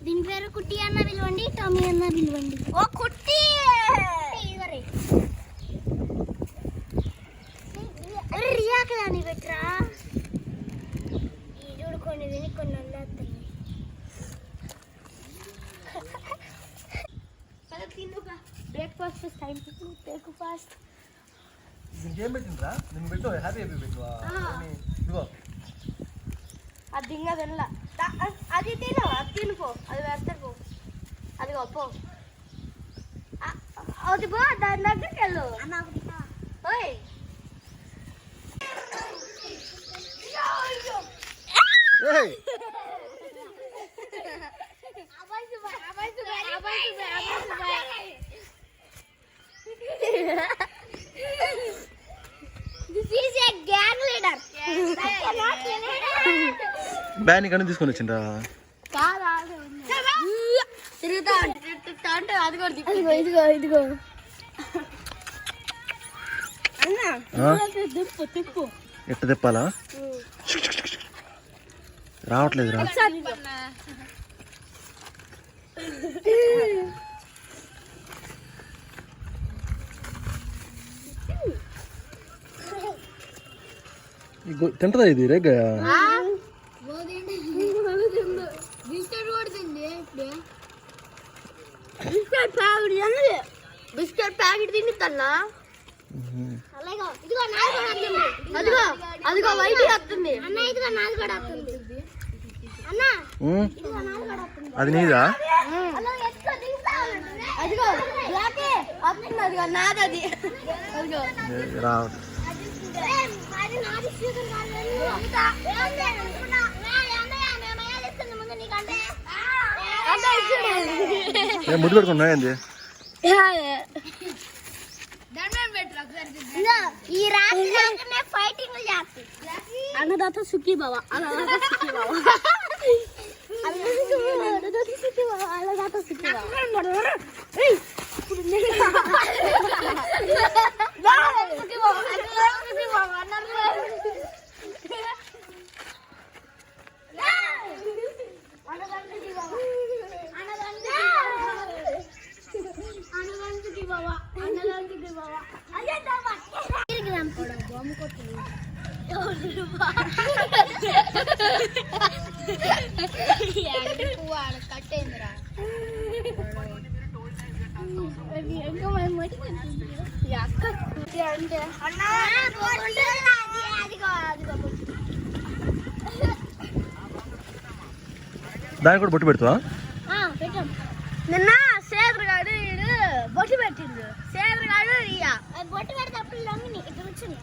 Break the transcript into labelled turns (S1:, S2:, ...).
S1: దీని పేరు కుట్టి అన్న పిలవండి, టామీ అన్న పిలవండి. ఓ కుట్టి రియాకదాని పెట్టరా ఈ చూడు కొన్ని విని కొన్ని అల్లేస్తాయి. బ్రేక్ఫాస్ట్ టైం బ్రేక్ఫాస్ట్
S2: ఇంకేం పెట్టిండ్రా నేను పెట్టు హ్యాపీ పెట్టు ఇదిగో
S1: అది ఇంకా తినలా అది తిను అది తినుపో అది వేస్తారు పో అదిగో పో అది పో దాని దగ్గరికి వెళ్ళు ఓయ్
S2: బ్యాన్ ఇక్కడ తీసుకొని వచ్చిండ్రా
S1: తిరుగుతా అంటే అది కూడా ఇదిగో ఇదిగో ఇదిగో తిప్పు తిప్పు
S2: ఎట్ట తిప్పాలా రావట్లేదు రా తింటదా ఇది రేగ
S1: బిస్కెట్ ప్యాకెట్ తింటన్నా అదిగో అదిగో వైట్ వస్తుంది అన్న ఇదిగో నాది కూడా వస్తుంది అన్న
S2: అది నీదా
S1: అదిగో బ్లాకే వస్తుంది అదిగో నాది అది అదిగో
S2: రావట్లేదు ముద్దు పెట్టుకున్నా ఏంది
S1: ఈ రాత్రి ఫైటింగ్ అన్నదాత సుఖీ బావ అన్నదాత సుఖీ బావ అన్నదాత సుఖీ బావ అన్నదాత సుఖీ కట్టేంద్రా
S2: దాన్ని కూడా బొట్టు పెడతావా
S1: నిన్న సేదరుగాడు బొట్టు పెట్టిండు సేదరుగాడు బొట్టు పెడితే అప్పుడు లొంగిని ఇట్లా వచ్చింది